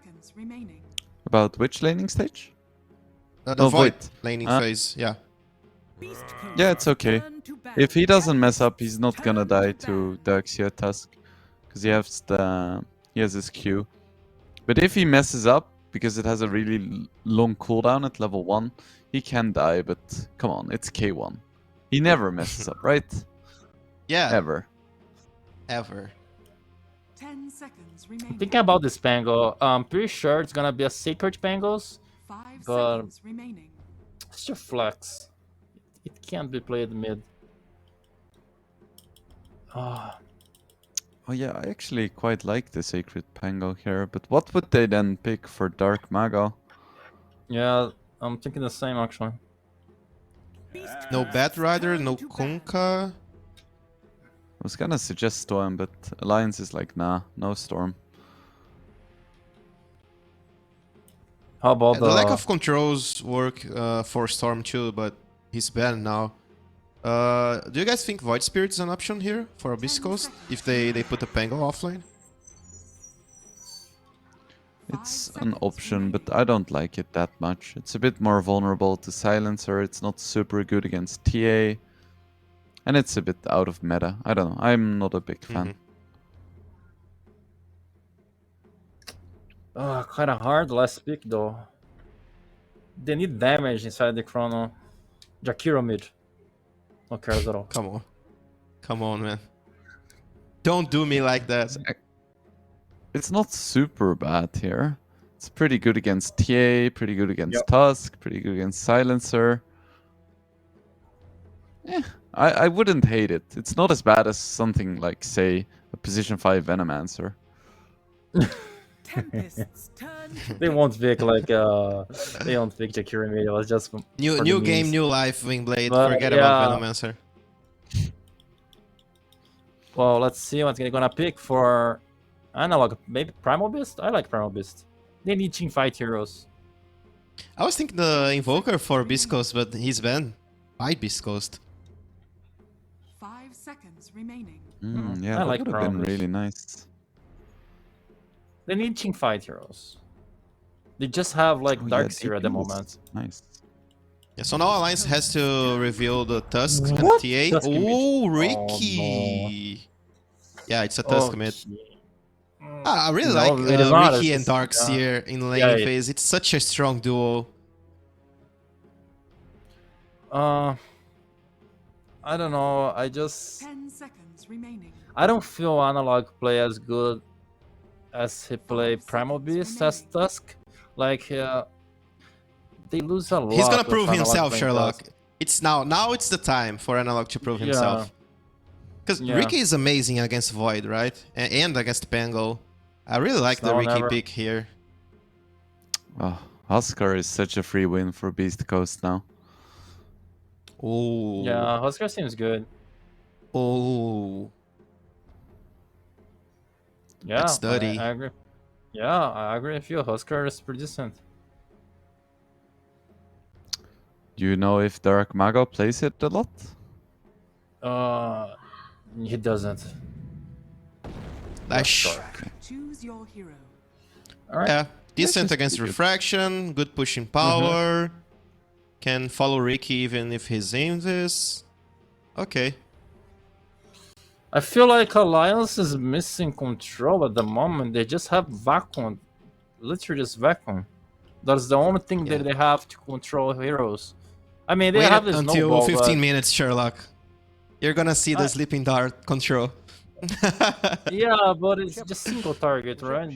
seconds remaining. About which laning stage? The Oh, Void Void. laning Ah. phase, yeah. Yeah, it's okay. If he doesn't mess up, he's not gonna die to the Axia Tusk. Because he has his Q. But if he messes up, because it has a really long cooldown at level 1, he can die, but come on, it's K1. He never messes up, right? Yeah, Ever. ever. 10 seconds remaining. Thinking about this Pango, I'm pretty sure it's gonna be a Sacred Pangos. 5 but- seconds remaining. It's just flex. It can't be played mid. Ah, Oh yeah, I actually quite like the Sacred Pango here, but what would they then pick for Dark Mago? yeah, I'm thinking the same actually. No Bat Rider, no Kunkka. I was gonna suggest Storm, but Alliance is like, nah, no Storm. How about The lack of controls work for Storm too, but he's banned now. Do you guys think Void Spirit is an option here for a Beast Coast if they put the Pango offlane? It's an option, but I don't like it that much. It's a bit more vulnerable to Silencer, it's not super good against TA. And it's a bit out of meta. I don't know, I'm not a big fan. kind of hard last pick though. They need damage inside the Chrono. Jakiro mid. No cares at all. Come on. Come on, man. Don't do me like that. It's not super bad here. It's pretty good against TA, pretty good against Yep. Tusk, pretty good against Silencer. Yeah, I wouldn't hate it. It's not as bad as something like, say, a position 5 Venomancer. Tempests turn to They won't pick like they won't pick Jakiro mid. It was just for New the game, memes. new life, Wingblade. But, Forget yeah. about Venomancer. Well, let's see what they're gonna pick for analog. Maybe Primal Beast? I like Primal Beast. They need teamfight heroes. I was thinking the Invoker for Beast Coast, but he's banned by Beast Coast. 5 seconds remaining. Yeah, I that like would have been Promise. really nice. They need teamfight heroes. They just have like Oh, yeah, Darkseer at the DP is moment. Nice. Yeah, so now Alliance has to reveal the Tusk and What? TA. Tusk in mid. Oh, Ricky! Yeah, it's a Tusk mid. Okay. I really No, like it is not. Ricky It's and just- Darkseer in lane yeah, phase. It's such a strong duo. I don't know. I just 10 seconds remaining. I don't feel Analog play as good as he play Primal Beast as Tusk. Like they lose a lot. He's gonna with prove Analog himself, playing Sherlock. Tusk. It's now it's the time for Analog to prove himself. Because Yeah. Ricky is amazing against Void, right? And against Pango. I really like the Now or Ricky never. pick here. Oh, Huskar is such a free win for Beast Coast now. Oh. Yeah, Husker seems good. Oh. Yeah, That's dirty. I agree. Yeah, I agree with you. Husker is pretty decent. Do you know if Dark Mago plays it a lot? He doesn't. Dash. Choose your hero. All right. Yeah. Decent just against pretty good. Refraction. Good pushing power. Can follow Ricky even if he's in this. Okay. I feel like Alliance is missing control at the moment. They just have vacuum, literally just vacuum. That's the only thing Yeah. that they have to control heroes. I mean, they Wait have this until snowball, 15 but minutes, Sherlock. You're gonna see the sleeping dart control. yeah, but it's just single target, right?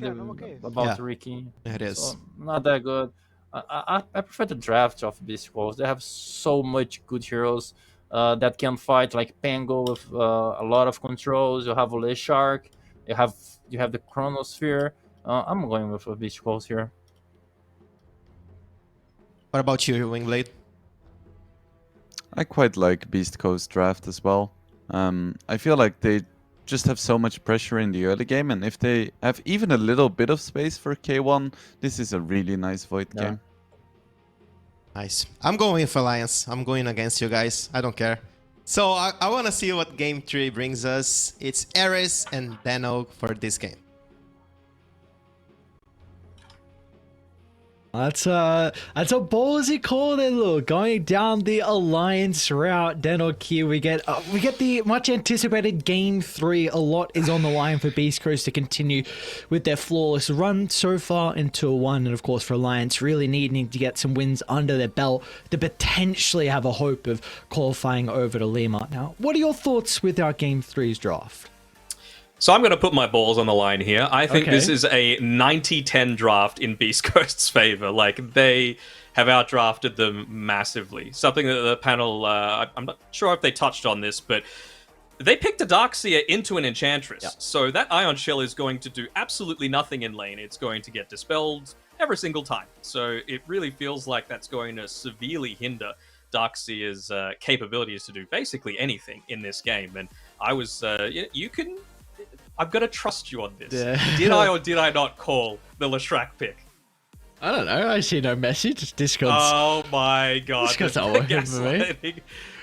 About Yeah. Ricky. It is. So, not that good. I prefer the draft of Beast Coast. They have so much good heroes that can fight, like Pango with a lot of controls. You have Ole Shark. You have the Chronosphere. I'm going with Beast Coast here. What about you, Wingblade? I quite like Beast Coast draft as well. I feel like they just have so much pressure in the early game, and if they have even a little bit of space for K1, this is a really nice Void Yeah. game. Nice. I'm going with Alliance. I'm going against you guys. I don't care. So I want to see what game 3 brings us. It's Ares and Danog for this game. That's a ballsy call there, look. Going down the Alliance route, Danog here, we get the much anticipated game 3. A lot is on the line for Beast Coast to continue with their flawless run so far into a 1, and of course for Alliance really needing to get some wins under their belt to potentially have a hope of qualifying over to Lima. Now, what are your thoughts with our game 3's draft? So I'm going to put my balls on the line here. I think Okay. this is a 90-10 draft in Beast Coast's favor. Like, they have outdrafted them massively. Something that the panel, I'm not sure if they touched on this, but they picked a Darkseer into an Enchantress. Yeah. So that Ion Shell is going to do absolutely nothing in lane. It's going to get dispelled every single time. So it really feels like that's going to severely hinder Darkseer's capabilities to do basically anything in this game. And I was, you can... I've got to trust you on this. Yeah. Did I or did I not call the Leshrac pick? I don't know. I see no message. Discord's. Oh my god. Discord's the not working for me.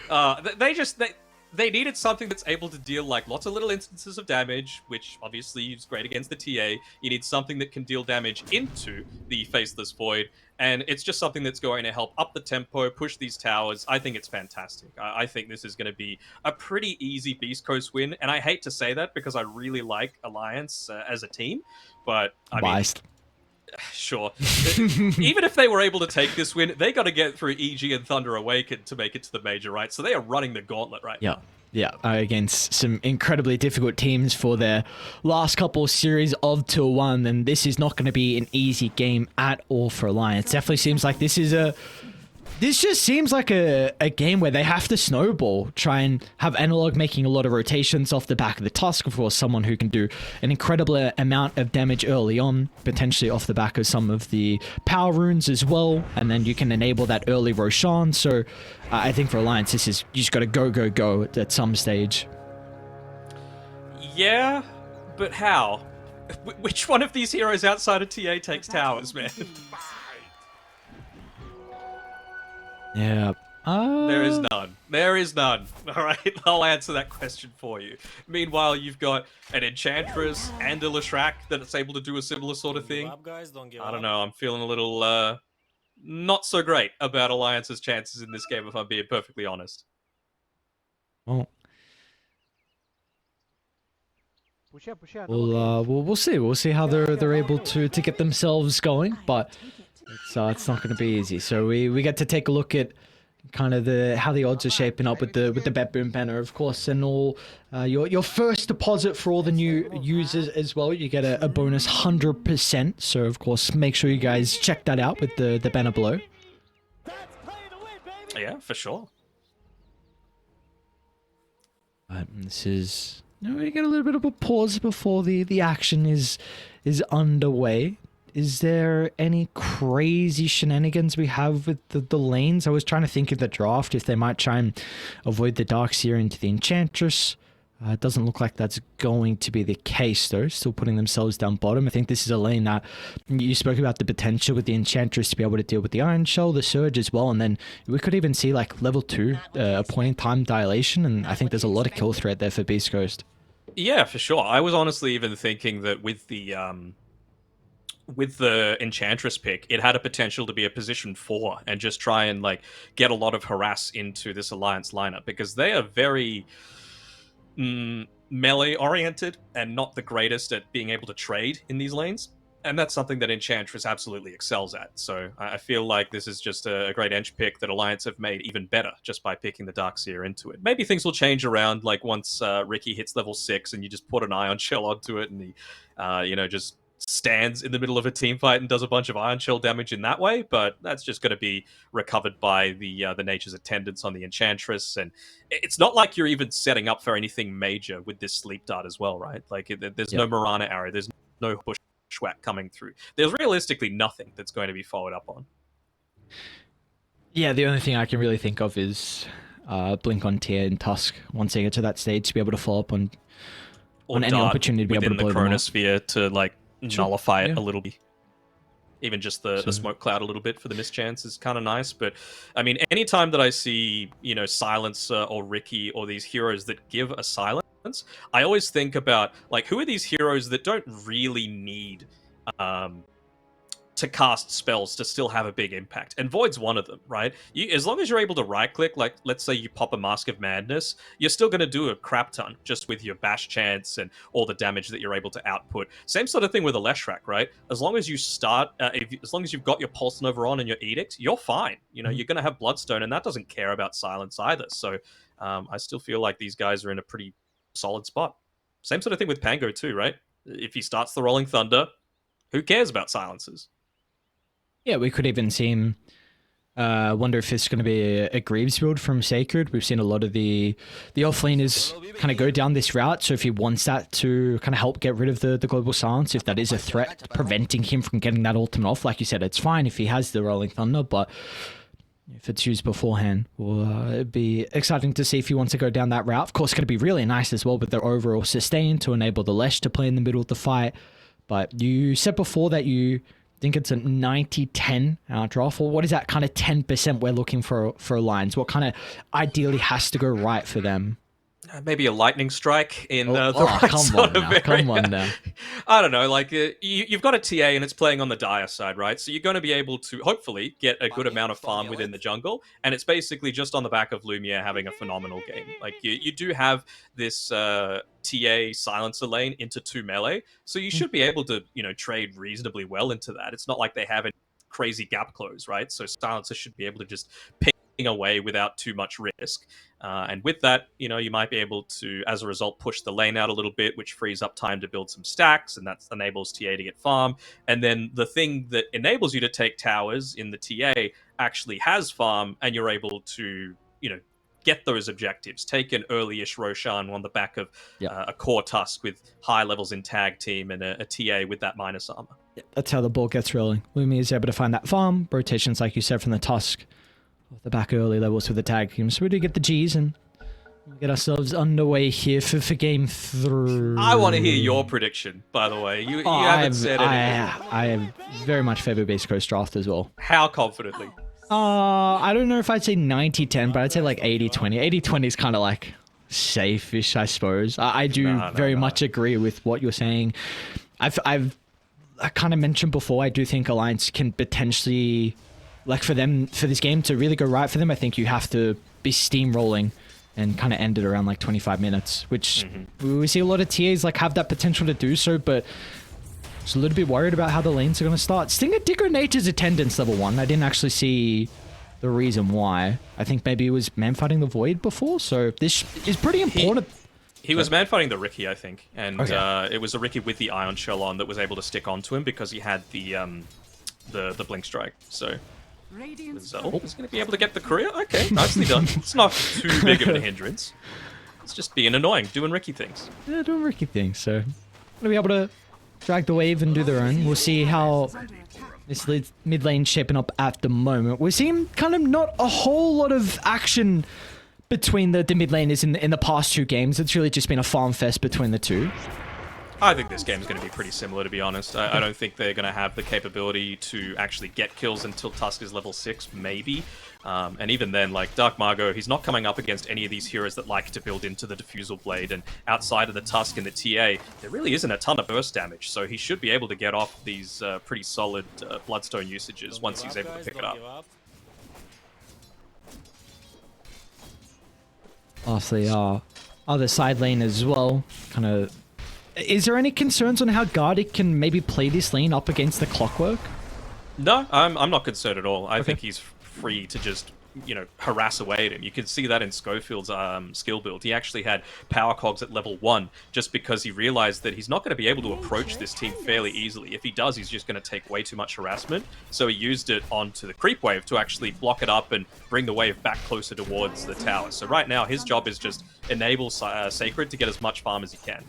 gaslighting. They needed something that's able to deal like lots of little instances of damage, which obviously is great against the TA. You need something that can deal damage into the Faceless Void, and it's just something that's going to help up the tempo, push these towers. I think it's fantastic. I think this is going to be a pretty easy Beast Coast win, and I hate to say that because I really like Alliance as a team, but I mean, Biased. sure. Even if they were able to take this win, they got to get through EG and Thunder Awakened to make it to the major, right? So they are running the gauntlet right now. Yeah, against some incredibly difficult teams for their last couple of series of Tour 1, and this is not going to be an easy game at all for Alliance. Definitely seems like this just seems like a game where they have to snowball, try and have Analog making a lot of rotations off the back of the Tusk, of course, someone who can do an incredible amount of damage early on, potentially off the back of some of the power runes as well, and then you can enable that early Roshan. So I think for Alliance, this is, you just got to go at some stage. Yeah, but how? Which one of these heroes outside of TA takes towers, man? Yeah. There is none. There is none. All right, I'll answer that question for you. Meanwhile, you've got an Enchantress and a Leshrac that's able to do a similar sort of thing. I don't know. I'm feeling a little not so great about Alliance's chances in this game, if I'm being perfectly honest. Well, Push up. we'll see. We'll see how they're able to get themselves going, but it's not going to be easy. So we get to take a look at kind of how the odds are shaping up with the Bet Boom banner, of course, and all your first deposit for all the new users as well. You get a bonus 100%. So of course, make sure you guys check that out with the banner below. Yeah, for sure. This is, we get a little bit of a pause before the action is underway. Is there any crazy shenanigans we have with the lanes? I was trying to think of the draft, if they might try and avoid the Darkseer into the Enchantress. It doesn't look like that's going to be the case, though. Still putting themselves down bottom. I think this is a lane that you spoke about the potential with the Enchantress to be able to deal with the Iron Shell, the Surge as well, and then we could even see like level 2, a point in time dilation, and I think there's a lot of kill threat there for Beast Coast. Yeah, for sure. I was honestly even thinking that with the Enchantress pick, it had a potential to be a position 4 and just try and like get a lot of harass into this Alliance lineup, because they are very melee oriented and not the greatest at being able to trade in these lanes, and that's something that Enchantress absolutely excels at. So I feel like this is just a great Ench pick that Alliance have made even better just by picking the Darkseer into it. Maybe things will change around, like once Ricky hits level 6 and you just put an Ion Shell onto it and he just stands in the middle of a team fight and does a bunch of Ion Shell damage in that way, but that's just going to be recovered by the Nature's Attendants on the Enchantress, and it's not like you're even setting up for anything major with this Sleep Dart as well, right? Like, there's no Marana arrow, there's no Bushwhack coming through. There's realistically nothing that's going to be followed up on. Yeah, the only thing I can really think of is Blink on Tier and Tusk once they get to that stage to be able to follow up on any opportunity to be able to blow within the Chronosphere to like nullify it Yeah. a little bit. Even just the smoke cloud a little bit for the mischance is kind of nice. But I mean, anytime that I see, Silencer or Ricky or these heroes that give a silence, I always think about like, who are these heroes that don't really need to cast spells to still have a big impact, and Void's one of them, right? As long as you're able to right-click, like let's say you pop a Mask of Madness, you're still going to do a crap ton just with your bash chance and all the damage that you're able to output. Same sort of thing with a Leshrac, right? As long as you start, as long as you've got your Pulse Nova on and your Edict, you're fine. You know, you're going to have Bloodstone, and that doesn't care about silence either. So I still feel like these guys are in a pretty solid spot. Same sort of thing with Pango too, right? If he starts the Rolling Thunder, who cares about silences? Yeah, we could even see him. Wonder if it's going to be a Greaves build from Sacred. We've seen a lot of the offlaners kind of go down this route. So if he wants that to kind of help get rid of the global silence, if that is a threat preventing him from getting that ultimate off, like you said, it's fine if he has the Rolling Thunder, but if it's used beforehand, well, it'd be exciting to see if he wants to go down that route. Of course, it's going to be really nice as well with their overall sustain to enable the Lesh to play in the middle of the fight. But you said before that you think it's a 90-10 draft, or what is that kind of 10% we're looking for Alliance? What kind of ideally has to go right for them? Maybe a lightning strike in the right sort of area. Come on now. I don't know, like you've got a TA and it's playing on the dire side, right? So you're going to be able to hopefully get a good amount of farm within the jungle, and it's basically just on the back of Lumiere having a phenomenal game. Like you do have this TA silencer lane into 2 melee, so you should be able to trade reasonably well into that. It's not like they have a crazy gap close, right? So silencer should be able to just ping away without too much risk. And with that, you might be able to, as a result, push the lane out a little bit, which frees up time to build some stacks, and that enables TA to get farm. And then the thing that enables you to take towers in the TA actually has farm, and you're able to, get those objectives. Take an early-ish Roshan on the back of a core Tusk with high levels in tag team and a TA with that minus armor. That's how the ball gets rolling. Lumi is able to find that farm, rotations, like you said, from the Tusk. Off the back early levels with the tag team. So we do get the Gs and get ourselves underway here for game 3. I want to hear your prediction, by the way. You haven't said anything. I very much favor Beast Coast draft as well. How confidently? I don't know if I'd say 90-10, but I'd say like 80-20. 80-20 is kind of like safe-ish, I suppose. I do very much agree with what you're saying. I kind of mentioned before, I do think Alliance can potentially... Like for this game to really go right for them, I think you have to be steamrolling and kind of end it around like 25 minutes, which we see a lot of TAs like have that potential to do so, but just a little bit worried about how the lanes are going to start. Stinger Digger Nature's attendance level 1. I didn't actually see the reason why. I think maybe it was man fighting the Void before, so this is pretty important. He was man fighting the Riki, I think, and it was a Riki with the Ion Shell on that was able to stick onto him because he had the Blink Strike, so... Result is going to be able to get the courier? Okay, nicely done. It's not too big of a hindrance. It's just being annoying, doing Riki things. Yeah, doing Riki things, so... Gonna be able to drag the wave and do their own. We'll see how this mid lane's shaping up at the moment. We're seeing kind of not a whole lot of action between the mid laners in the past 2 games. It's really just been a farm fest between the two. I think this game is going to be pretty similar, to be honest. I don't think they're going to have the capability to actually get kills until Tusk is level 6, maybe. And even then, like, Dark Margot, he's not coming up against any of these heroes that like to build into the Diffusal Blade, and outside of the Tusk and the TA, there really isn't a ton of burst damage, so he should be able to get off these pretty solid Bloodstone usages once he's able to pick it up. Lastly, other side lane as well, kind of... Is there any concerns on how Gardic can maybe play this lane up against the Clockwork? No, I'm not concerned at all. I think he's free to just, harass away at him. You can see that in Schofield's skill build. He actually had power cogs at level 1 just because he realized that he's not going to be able to approach this team fairly easily. If he does, he's just going to take way too much harassment. So he used it onto the creep wave to actually block it up and bring the wave back closer towards the tower. So right now, his job is just enable Sacred to get as much farm as he can.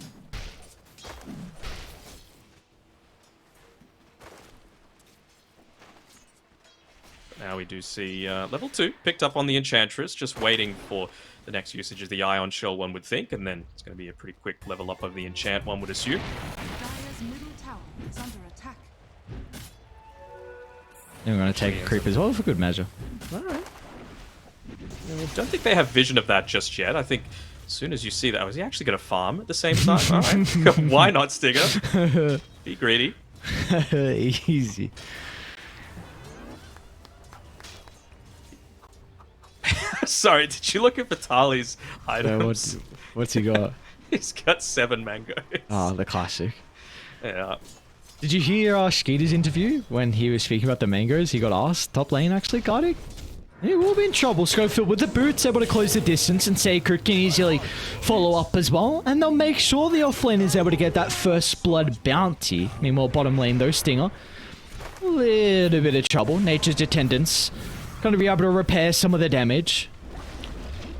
Now we do see level 2 picked up on the Enchantress, just waiting for the next usage of the Ion Shell, one would think, and then it's going to be a pretty quick level up of the Enchant, one would assume. Dire's middle tower is under attack. We're going to take a creep as well for good measure. Alright. I don't think they have vision of that just yet. I think as soon as you see that, was he actually going to farm at the same time? Alright, why not, Stinger? Be greedy. Easy. Sorry, did you look at Vitali's items? What's he got? He's got 7 mangoes. Oh, the classic. Yeah. Did you hear Skeeter's interview when he was speaking about the mangoes? He got asked, top lane actually, Gardic? He will be in trouble. Schofield with the boots, able to close the distance, and Sacred can easily follow up as well. And they'll make sure the offlane is able to get that first blood bounty. Meanwhile, bottom lane though, Stinger. A little bit of trouble. Nature's Attendants going to be able to repair some of the damage.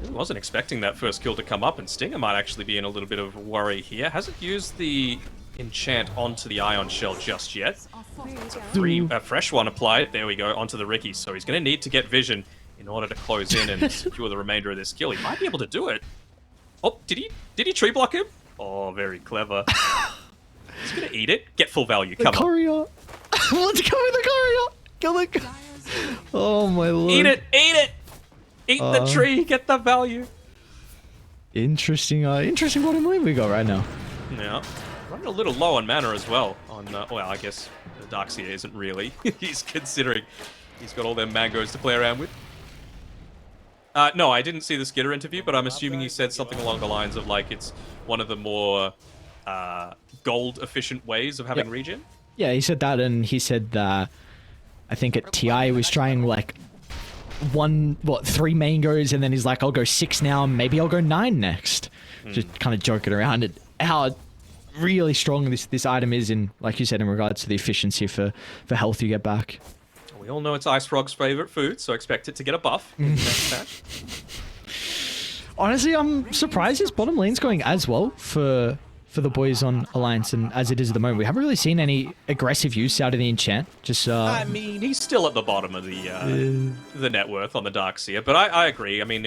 I wasn't expecting that first kill to come up, and Stinger might actually be in a little bit of worry here. Hasn't used the enchant onto the Ion Shell just yet. It's a fresh one applied. There we go, onto the Ricky. So he's going to need to get vision in order to close in and secure the remainder of this kill. He might be able to do it. Oh, did he tree block him? Oh, very clever. He's going to eat it. Get full value. Come on. Courier. Let's go with the courier. Kill the... Oh my lord. Eat it. Eat it. Eat the tree. Get the value. Interesting bottom lane we got right now. Yeah. Running a little low on mana as well. On well, I guess Darkseer isn't really. He's considering he's got all them mangoes to play around with. No, I didn't see the Skitter interview, but I'm assuming he said something along the lines of like it's one of the more gold efficient ways of having regen. Yeah, he said that, and he said that I think at TI was trying like 3 mangoes, and then he's like, I'll go 6 now, maybe I'll go 9 next. Just kind of joking around at how really strong this item is in, like you said, in regards to the efficiency for health you get back. We all know it's Ice Frog's favorite food, so expect it to get a buff in the next match. Honestly, I'm surprised his bottom lane's going as well for the boys on Alliance, and as it is at the moment. We haven't really seen any aggressive use out of the enchant. Just I mean, he's still at the bottom of the net worth on the Darkseer, but I agree. I mean,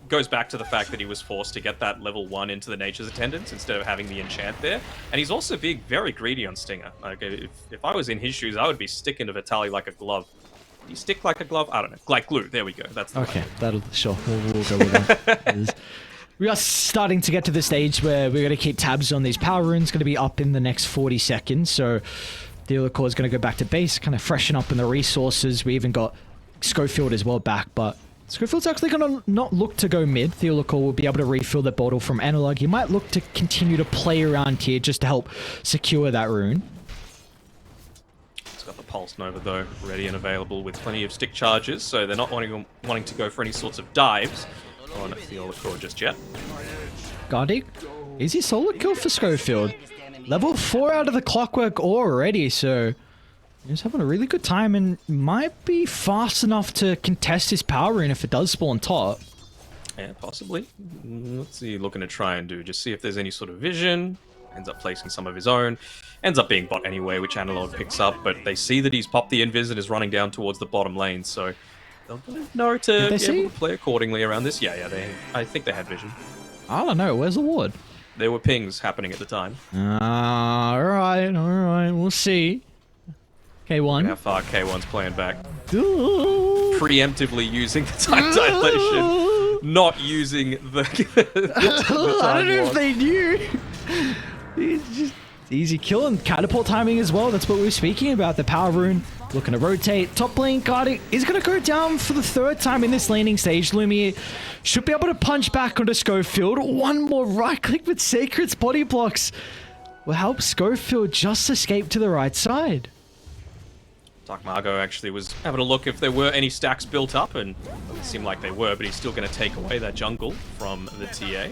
goes back to the fact that he was forced to get that level 1 into the Nature's Attendants instead of having the enchant there, and he's also being very greedy on Stinger. Like, if I was in his shoes, I would be sticking to Vitali like a glove. Do you stick like a glove? I don't know. Like glue. There we go. That's the okay. one. That'll sure. We'll go with that. We are starting to get to the stage where we're going to keep tabs on these power runes. Going to be up in the next 40 seconds. So the other core is going to go back to base, kind of freshen up in the resources. We even got Schofield as well back, but Schofield's actually going to not look to go mid. Theolacor will be able to refill the bottle from Analog. He might look to continue to play around here just to help secure that rune. It's got the Pulse Nova though, ready and available with plenty of stick charges, so they're not wanting to go for any sorts of dives on Theolacor just yet. Gardic, easy solo kill for Schofield. Level 4 out of the clockwork already, so he's having a really good time and might be fast enough to contest his power rune if it does spawn top. Yeah, possibly. What's he looking to try and do? Just see if there's any sort of vision. Ends up placing some of his own. Ends up being bot anyway, which Analog picks up, but they see that he's popped the invis and is running down towards the bottom lane, so they'll know to be able to play accordingly around this. Yeah, I think they had vision. I don't know, where's the ward? There were pings happening at the time. Alright, we'll see. K1. How far K1's playing back. Preemptively using the time dilation, not using the time I don't know loss. if they knew. It's just easy kill and catapult timing as well. That's what we were speaking about. The power rune looking to rotate. Top lane Gardic is going to go down for the 3rd time in this laning stage. Lumiere should be able to punch back onto Schofield. One more right click with Sacred's body blocks will help Schofield just escape to the right side. Dark Margot actually was having a look if there were any stacks built up, and it seemed like they were, but he's still going to take away that jungle from the TA.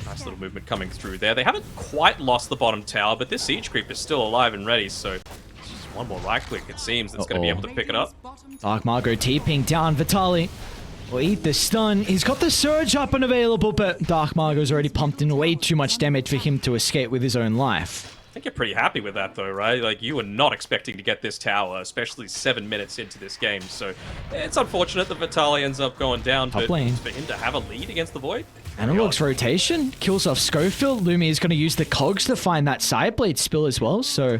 Nice little movement coming through there. They haven't quite lost the bottom tower, but this siege creep is still alive and ready, so just one more right click, it seems, that's going to be able to pick it up. Dark Margot TPing down Vitali. Will eat the stun. He's got the surge up and available, but Dark Margot's already pumped in way too much damage for him to escape with his own life. I think you're pretty happy with that, though, right? Like, you were not expecting to get this tower, especially 7 minutes into this game. So, it's unfortunate that Vitali ends up going down, but for him to have a lead against the Void. Analog's rotation kills off Schofield. Lumi is going to use the cogs to find that sideblade spill as well. So,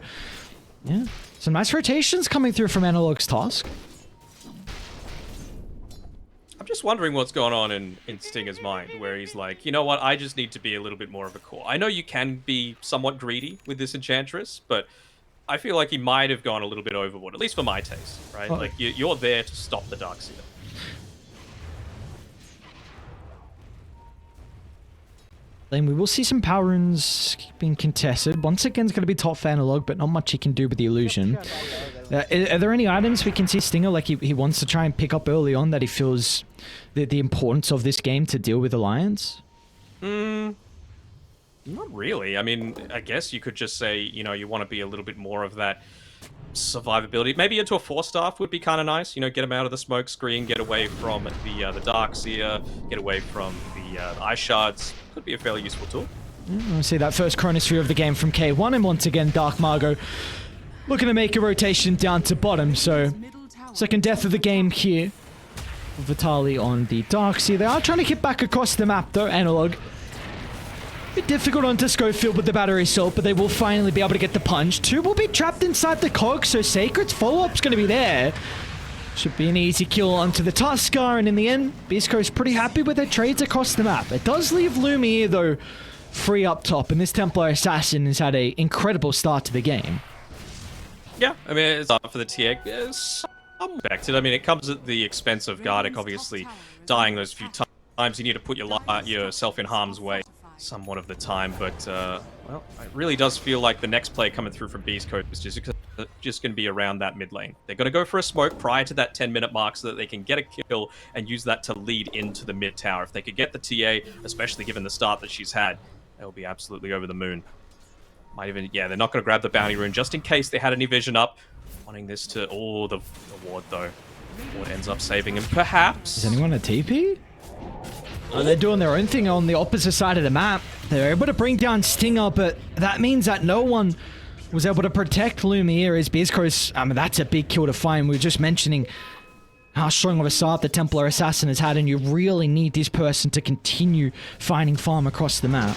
yeah, some nice rotations coming through from Analog's task. I'm just wondering what's going on in Stinger's mind, where he's like, you know what, I just need to be a little bit more of a core. I know you can be somewhat greedy with this Enchantress, but I feel like he might have gone a little bit overboard, at least for my taste, right? Oh. Like, you're there to stop the Darkseer. Then we will see some power runes being contested. Once again, it's going to be top for Analog, but not much he can do with the illusion. Are there any items we can see Stinger, like he wants to try and pick up early on, that he feels the importance of this game to deal with Alliance? Not really. I mean, I guess you could just say, you know, you want to be a little bit more of that survivability. Maybe into a 4-staff would be kind of nice. You know, get him out of the smoke screen, get away from the Darkseer, get away from the Ice Shards. Could be a fairly useful tool. I see that first Chronosphere of the game from K1, and once again, Dark Margot looking to make a rotation down to bottom, so second death of the game here. Vitali on the Darkseer. They are trying to get back across the map though, Analog. Bit difficult onto Schofield with the battery assault, but they will finally be able to get the punch. 2 will be trapped inside the cog, so Sacred's follow-up's going to be there. Should be an easy kill onto the Tuskar, and in the end, Beast Coast pretty happy with their trades across the map. It does leave Lumiere, though, free up top, and this Templar Assassin has had an incredible start to the game. Yeah, I mean, it's up for the TA. It's expected. I mean, it comes at the expense of Gardic, obviously, dying those few times. You need to put yourself in harm's way somewhat of the time, but, well, it really does feel like the next play coming through from Beast Coast is just going to be around that mid lane. They're going to go for a smoke prior to that 10-minute mark so that they can get a kill and use that to lead into the mid tower. If they could get the TA, especially given the start that she's had, they'll be absolutely over the moon. Might even, yeah, they're not going to grab the bounty rune just in case they had any vision up. Wanting this to, oh, the ward though. Ward ends up saving him, perhaps. Is anyone a TP? Oh, they're doing their own thing on the opposite side of the map. They're able to bring down Stinger, but that means that no one was able to protect Lumiere as Beast Coast. I mean, that's a big kill to find. We were just mentioning how strong of a start the Templar Assassin has had, and you really need this person to continue finding farm across the map.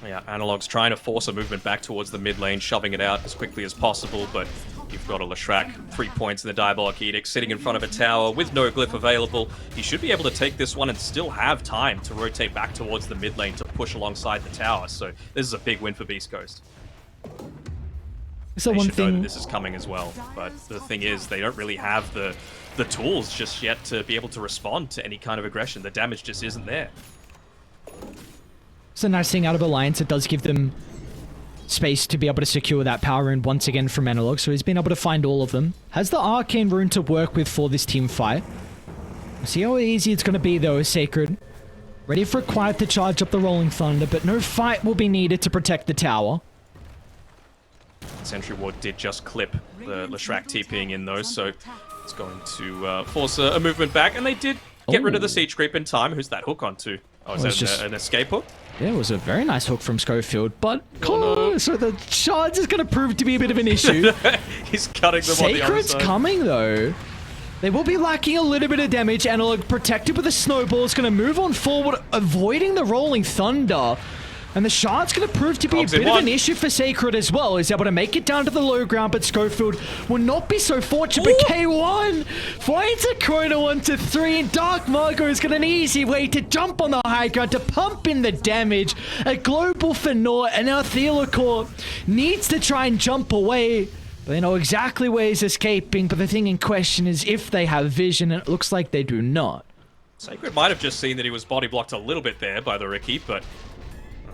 Yeah, Analog's trying to force a movement back towards the mid lane, shoving it out as quickly as possible, but you've got a Leshrac, 3 points in the Diabolic Edict, sitting in front of a tower with no glyph available. He should be able to take this one and still have time to rotate back towards the mid lane to push alongside the tower, so this is a big win for Beast Coast. So They one should know that thing, this is coming as well, but the thing is, they don't really have the tools just yet to be able to respond to any kind of aggression. The damage just isn't there. it's a nice thing out of Alliance. It does give them space to be able to secure that power rune once again from Analog, so he's been able to find all of them. Has the Arcane rune to work with for this team fight. See how easy it's going to be though, Sacred. Ready for Quiet to charge up the Rolling Thunder, but no fight will be needed to protect the tower. Sentry Ward did just clip the Leshrac TPing in though, so it's going to force a movement back, and they did get rid of the Siege Creep in time. Who's that hook onto? Oh, is it's that just an escape hook? Yeah, it was a very nice hook from Schofield, but no. so the shards is going to prove to be a bit of an issue. He's cutting them on the other Sacred's side. coming though. They will be lacking a little bit of damage. Analog protected with a snowball is going to move on forward, avoiding the Rolling Thunder. And the shard's going to prove to be Cogs a in bit of one. an issue for Sacred as well. He's able to make it down to the low ground, but Schofield will not be so fortunate. But K1 finds a Chrono 1-3, and Dark Margot has got an easy way to jump on the high ground to pump in the damage. A global for naught, and now Theolacor needs to try and jump away. They know exactly where he's escaping, but the thing in question is if they have vision, and it looks like they do not. Sacred might have just seen that he was body blocked a little bit there by the Riki, but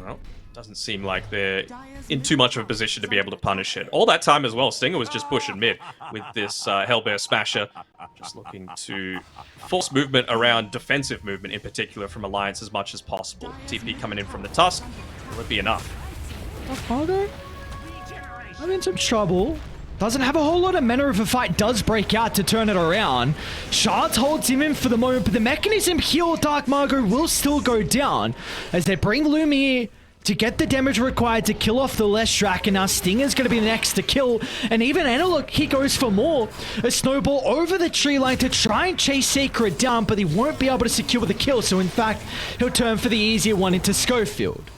well, doesn't seem like they're in too much of a position to be able to punish it. All that time as well, Stinger was just pushing mid with this Hellbear Smasher, just looking to force movement around defensive movement in particular from Alliance as much as possible. TP coming in from the Tusk, will it be enough? Margot? I'm in some trouble. Doesn't have a whole lot of mana if a fight does break out to turn it around. Shards holds him in for the moment, but the mechanism heal Dark Margot will still go down as they bring Lumiere to get the damage required to kill off the Leshrac, and now Stinger's going to be the next to kill, and even Analog, he goes for more. A snowball over the tree line to try and chase Sacred down, but he won't be able to secure the kill, so in fact, he'll turn for the easier one into Schofield.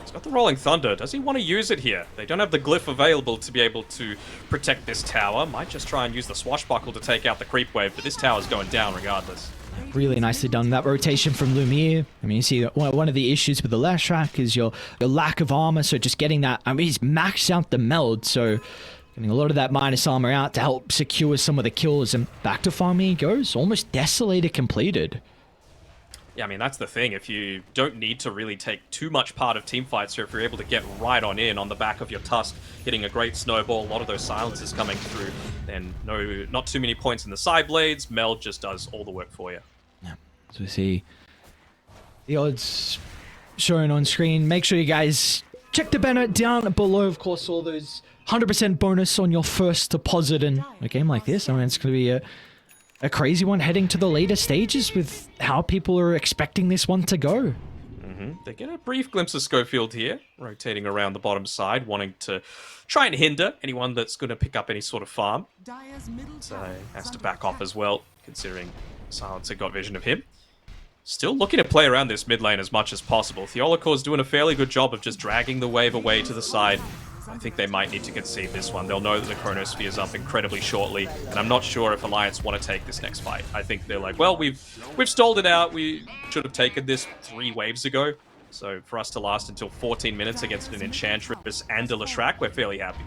He's got the Rolling Thunder. Does he want to use it here? They don't have the glyph available to be able to protect this tower. Might just try and use the Swashbuckle to take out the creep wave, but this tower's going down regardless. Really nicely done. That rotation from Lumiere. I mean, you see, one of the issues with the Leshrac is your lack of armor, so just getting that... I mean, he's maxed out the meld, so Getting a lot of that minus armor out to help secure some of the kills, and back to farming he goes. Almost Desolator completed. Yeah, I mean, that's the thing. If you don't need to really take too much part of team fights here, if you're able to get right on the back of your Tusk, hitting a great snowball, a lot of those silences coming through, then not too many points in the side blades. Mel just does all the work for you. Yeah, so we see the odds shown on screen. Make sure you guys check the banner down below. Of course, all those 100% bonus on your first deposit in a game like this. I mean, it's going to be a crazy one heading to the later stages with how people are expecting this one to go. They get a brief glimpse of Schofield here, rotating around the bottom side, wanting to try and hinder anyone that's going to pick up any sort of farm. Dire's middle So tower has is to under back off attack. as well, considering Silencer got vision of him. Still looking to play around this mid lane as much as possible. Theolacor's doing a fairly good job of just dragging the wave away to the side. I think they might need to concede this one. They'll know that the Chronosphere is up incredibly shortly, and I'm not sure if Alliance want to take this next fight. I think they're like, well, we've stalled it out. We should have taken this 3 waves ago. So for us to last until 14 minutes against an Enchantress and a Leshrac, we're fairly happy.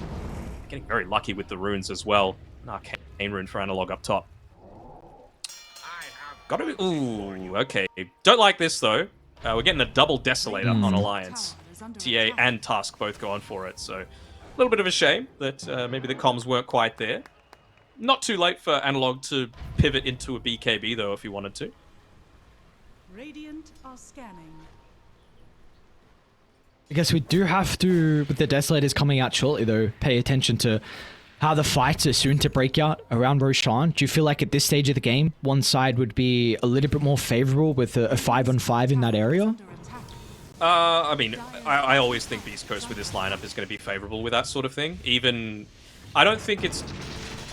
Getting very lucky with the runes as well. An Arcane rune for Analog up top. Gotta be... Ooh, okay. Don't like this, though. We're getting a double Desolator on Alliance. TA and Tusk both going for it, so a little bit of a shame that maybe the comms weren't quite there. Not too late for Analog to pivot into a BKB, though, if he wanted to. Radiant are scanning. I guess we do have to, with the Desolators coming out shortly though, pay attention to how the fights are soon to break out around Roshan. Do you feel like at this stage of the game, one side would be a little bit more favorable with a 5-on-5 in that area? Under attack. I mean, I always think Beast Coast with this lineup is going to be favorable with that sort of thing. Even, I don't think it's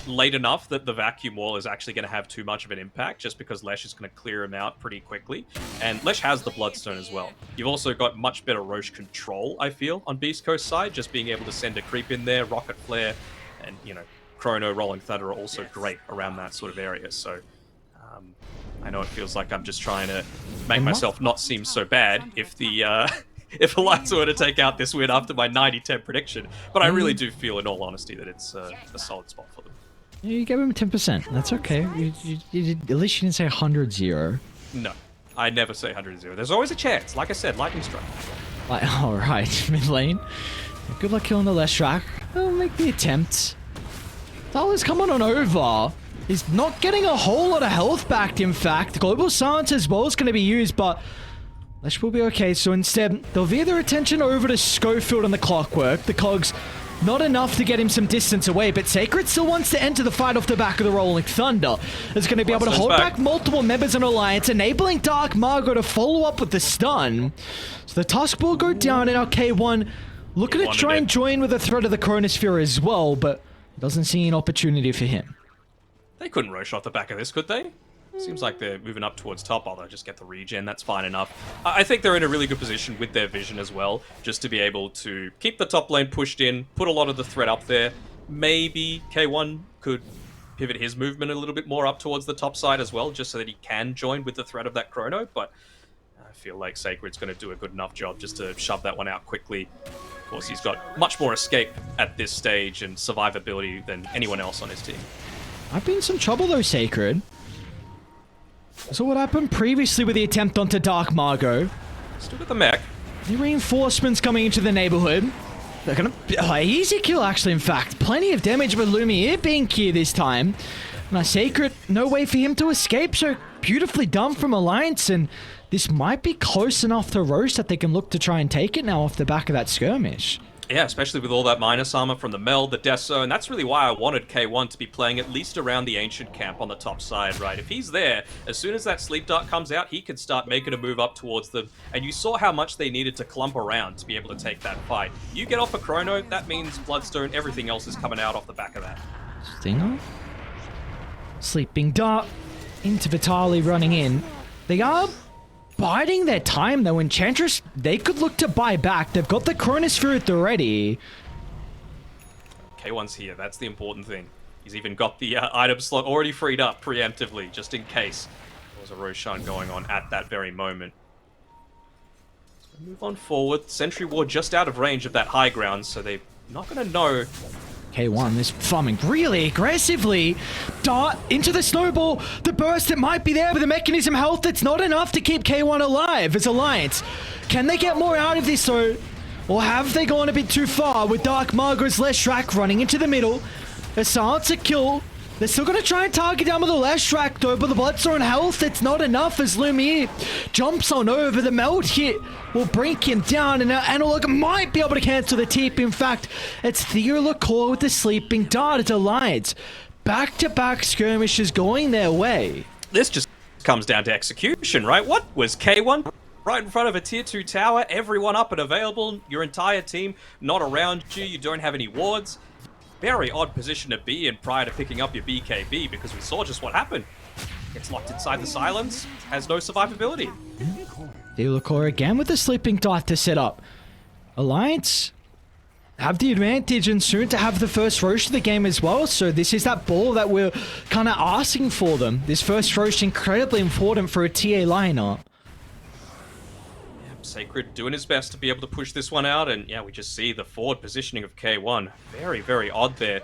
late enough that the vacuum wall is actually going to have too much of an impact, just because Lesh is going to clear him out pretty quickly. And Lesh has the Bloodstone as well. You've also got much better Roche control, I feel, on Beast Coast side, just being able to send a creep in there, Rocket Flare, and, you know, Chrono, Rolling Thunder are also great around that sort of area. So, I know it feels like I'm just trying to make myself not seem so bad if the if Alliance were to take out this win after my 90-10 prediction. But I really do feel, in all honesty, that it's a solid spot for them. You gave him 10%. That's okay. At least you didn't say 100-0. No, I never say 100-0. There's always a chance. Like I said, Lightning Strike. Like, alright, mid lane. Good luck killing the Leshrac. I'll make the attempt. Tyler's coming on over. He's not getting a whole lot of health back, in fact. Global Silence as well is going to be used, but Lesh will be okay. So instead, they'll veer their attention over to Schofield and the Clockwork. The Cogs, not enough to get him some distance away, but Sacred still wants to enter the fight off the back of the Rolling Thunder. Is going to be able to hold back multiple members in Alliance, enabling Dark Margot to follow up with the stun. So the Tusk will go down, and our K1 looking to try and join with the threat of the Chronosphere as well, but doesn't see an opportunity for him. They couldn't Roche off the back of this, could they? Seems like they're moving up towards top, although just get the regen, that's fine enough. I think they're in a really good position with their vision as well, just to be able to keep the top lane pushed in, put a lot of the threat up there. Maybe K1 could pivot his movement a little bit more up towards the top side as well, just so that he can join with the threat of that Chrono, but I feel like Sacred's going to do a good enough job just to shove that one out quickly. Of course, he's got much more escape at this stage and survivability than anyone else on his team. I've been in some trouble though, Sacred. So what happened previously with the attempt onto Dark Margot? Still got the mech. The reinforcements coming into the neighborhood. They're gonna... easy kill, actually, in fact. Plenty of damage with Lumiere being key this time. Now, Sacred, no way for him to escape, so beautifully done from Alliance, and this might be close enough to Roche that they can look to try and take it now off the back of that skirmish. Yeah, especially with all that minus armor from the Meld, the Deso, and that's really why I wanted K1 to be playing at least around the Ancient Camp on the top side, right? If he's there, as soon as that Sleep Dart comes out, he can start making a move up towards them, and you saw how much they needed to clump around to be able to take that fight. You get off a Chrono, that means Bloodstone, everything else is coming out off the back of that. Stinger? Sleeping Dart into Vitali running in. They are biding their time though. Enchantress, they could look to buy back. They've got the Chronosphere at the ready. K1's here, that's the important thing. He's even got the item slot already freed up preemptively, just in case there was a Roshan going on at that very moment. So move on forward. Sentry Ward just out of range of that high ground, so they're not going to know K1 is farming really aggressively. Dart into the snowball. The burst that might be there, but the mechanism health, it's not enough to keep K1 alive as Alliance. Can they get more out of this though? Or have they gone a bit too far with Dark Margot's Leshrac running into the middle? A silence, a kill. They're still going to try and target down with the Leshrac though, but the Bloodstone health, it's not enough as Lumiere jumps on over. The melt hit will bring him down, and now Analog might be able to cancel the tip. In fact, it's Theolacor with the Sleeping Dart at Alliance. Back-to-back skirmishes going their way. This just comes down to execution, right? What was K1? Right in front of a tier 2 tower, everyone up and available, your entire team not around you, you don't have any wards. Very odd position to be in prior to picking up your BKB, because we saw just what happened. Gets locked inside the silence, has no survivability. Theolacor again with the Sleeping Dart to set up. Alliance have the advantage and soon to have the first Rosh of the game as well, so this is that ball that we're kind of asking for them. This first Rosh incredibly important for a TA lineup. Sacred doing his best to be able to push this one out, and yeah, we just see the forward positioning of K1. Very, very odd there.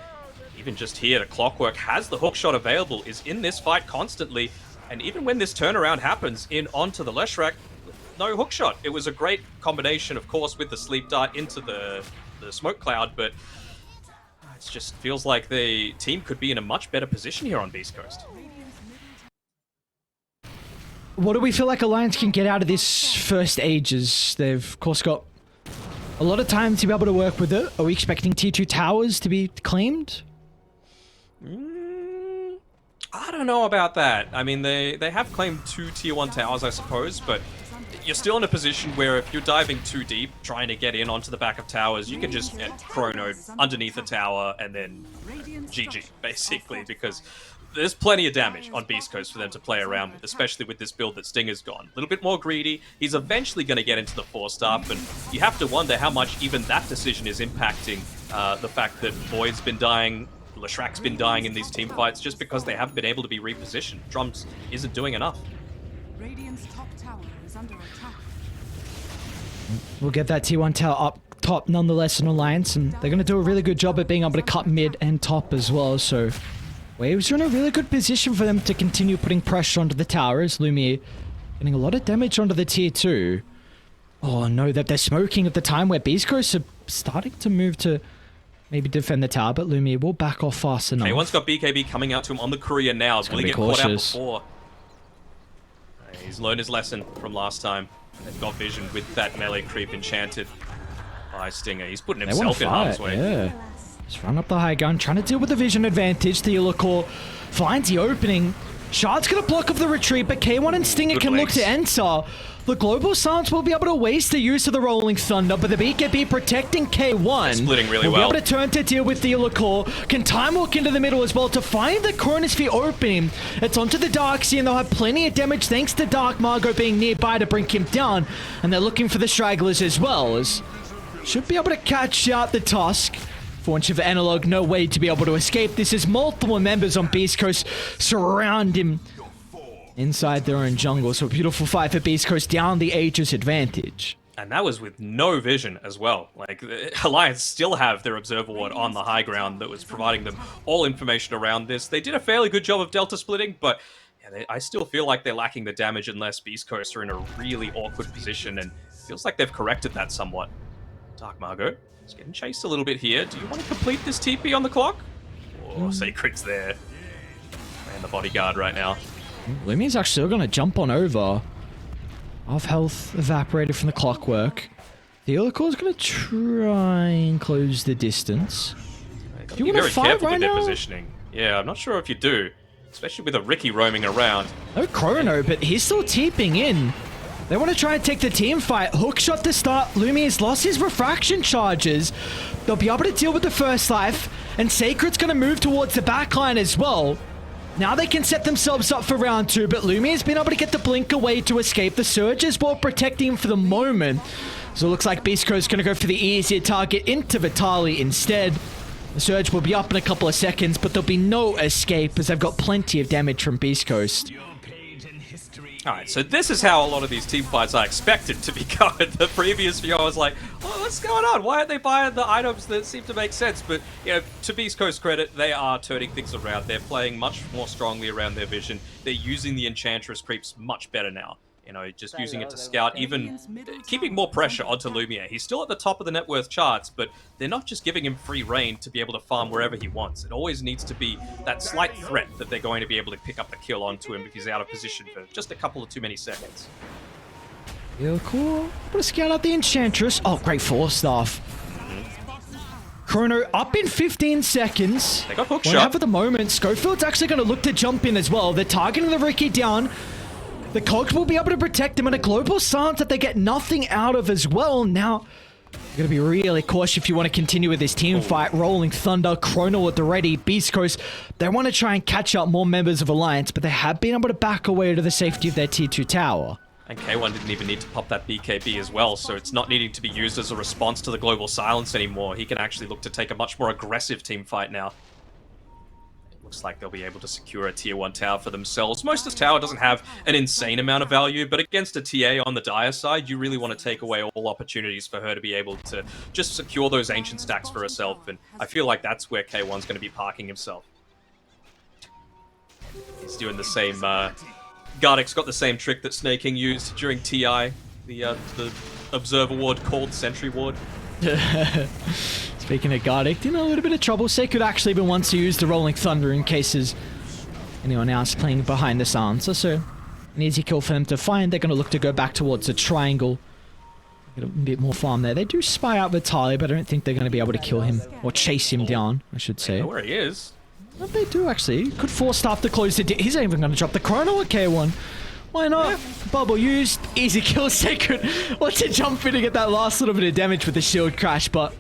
Even just here, the Clockwork has the hookshot available, is in this fight constantly, and even when this turnaround happens in onto the Leshrac, no hookshot. It was a great combination, of course, with the Sleep Dart into the smoke cloud, but it just feels like the team could be in a much better position here on Beast Coast. What do we feel like Alliance can get out of this first Aegis? They've, of course, got a lot of time to be able to work with it. Are we expecting Tier 2 towers to be claimed? I don't know about that. I mean, they have claimed 2 Tier 1 towers, I suppose, but you're still in a position where if you're diving too deep, trying to get in onto the back of towers, you can just get chronoed underneath the tower and then GG, basically, because there's plenty of damage on Beast Coast for them to play around with, especially with this build that Stinger's gone. A little bit more greedy. He's eventually going to get into the 4-star, but you have to wonder how much even that decision is impacting the fact that Void's been dying, Leshrac's been dying in these team fights just because they haven't been able to be repositioned. Drums isn't doing enough. Radiant's top tower is under attack. We'll get that T1 tower up top nonetheless in Alliance, and they're going to do a really good job at being able to cut mid and top as well, so Waves are in a really good position for them to continue putting pressure onto the towers. Lumiere getting a lot of damage onto the tier 2. Oh no, that they're smoking at the time where Beast Coast are starting to move to maybe defend the tower, but Lumiere will back off fast enough. K1's got BKB coming out to him on the courier now. Will he get caught out before? He's learned his lesson from last time. They've got vision with that melee creep enchanted by Stinger. He's putting himself in harm's way. Yeah. Just run up the high gun, trying to deal with the vision advantage. Theolacor finds the opening. Shard's gonna block off the retreat, but K1 and Stinger can look to enter. The Global Silence will be able to waste the use of the Rolling Thunder, but the BKB protecting K1. They're splitting really well. Will be able to turn to deal with Theolacor. Can time walk into the middle as well to find the Chronosphere opening. It's onto the Darkseer, and they'll have plenty of damage thanks to Dark Margot being nearby to bring him down. And they're looking for the Stragglers as well, as should be able to catch out the Tusk. For once of Analog, no way to be able to escape. This is multiple members on Beast Coast surround him inside their own jungle. So a beautiful fight for Beast Coast down the Aegis advantage. And that was with no vision as well. Like, the Alliance still have their observer ward on the high ground that was providing them all information around this. They did a fairly good job of delta splitting, but yeah, I still feel like they're lacking the damage unless Beast Coast are in a really awkward position, and it feels like they've corrected that somewhat. Dark Margot is getting chased a little bit here. Do you want to complete this TP on the clock? Oh, Sacred's there. And the bodyguard right now. Lumiere's actually still going to jump on over. Off health evaporated from the Clockwork. Theolacor's going to try and close the distance. Do you want to fight right now? Positioning. Yeah, I'm not sure if you do. Especially with a Ricky roaming around. No Chrono, but he's still TPing in. They want to try and take the team fight. Hookshot to start. Lumiere's lost his refraction charges. They'll be able to deal with the first life. And Sacred's going to move towards the backline as well. Now they can set themselves up for round 2, but Lumiere's been able to get the blink away to escape. The Surge is well protecting him for the moment. So it looks like Beast Coast is going to go for the easier target into Vitali instead. The Surge will be up in a couple of seconds, but there'll be no escape as they've got plenty of damage from Beast Coast. Alright, so this is how a lot of these team fights are expected to be going. The previous view, I was like, oh, what's going on? Why aren't they buying the items that seem to make sense? But, you know, to Beast Coast credit, they are turning things around. They're playing much more strongly around their vision. They're using the Enchantress creeps much better now. You know, just using it to scout, even keeping more pressure onto Lumiere. He's still at the top of the net worth charts, but they're not just giving him free reign to be able to farm wherever he wants. It always needs to be that slight threat that they're going to be able to pick up the kill onto him if he's out of position for just a couple of too many seconds. Yeah, cool. Put a scout out the Enchantress. Oh, great force staff. Chrono up in 15 seconds. They got hook Won't shot. have at the moment. Schofield's actually going to look to jump in as well. They're targeting the Ricky down. The Cogs will be able to protect him in a global stance that they get nothing out of as well. Now, you're going to be really cautious if you want to continue with this team fight. Rolling Thunder, Chrono at the ready, Beast Coast. They want to try and catch up more members of Alliance, but they have been able to back away to the safety of their tier 2 tower. And K1 didn't even need to pop that BKB as well, so it's not needing to be used as a response to the global silence anymore. He can actually look to take a much more aggressive team fight now. Looks like they'll be able to secure a tier 1 tower for themselves. Most of this tower doesn't have an insane amount of value, but against a TA on the Dire side, you really want to take away all opportunities for her to be able to just secure those ancient stacks for herself, and I feel like that's where K1's going to be parking himself. He's doing the same... Gardeck's got the same trick that Snake King used during TI, the Observer Ward called Sentry Ward. Speaking of Gardeck, a little bit of trouble. Sacred actually been once used the Rolling Thunder in cases anyone else playing behind this answer, so an easy kill for them to find. They're going to look to go back towards the triangle. Get a bit more farm there. They do spy out Vitaly, but I don't think they're going to be able to kill him, or chase him down, I should say. I know where he is. Well, they do actually. Could force staff to close the He's even going to drop the Chrono at K1. Why not? Yeah. Bubble used. Easy kill. Sacred wants to jump in to get that last little bit of damage with the shield crash, but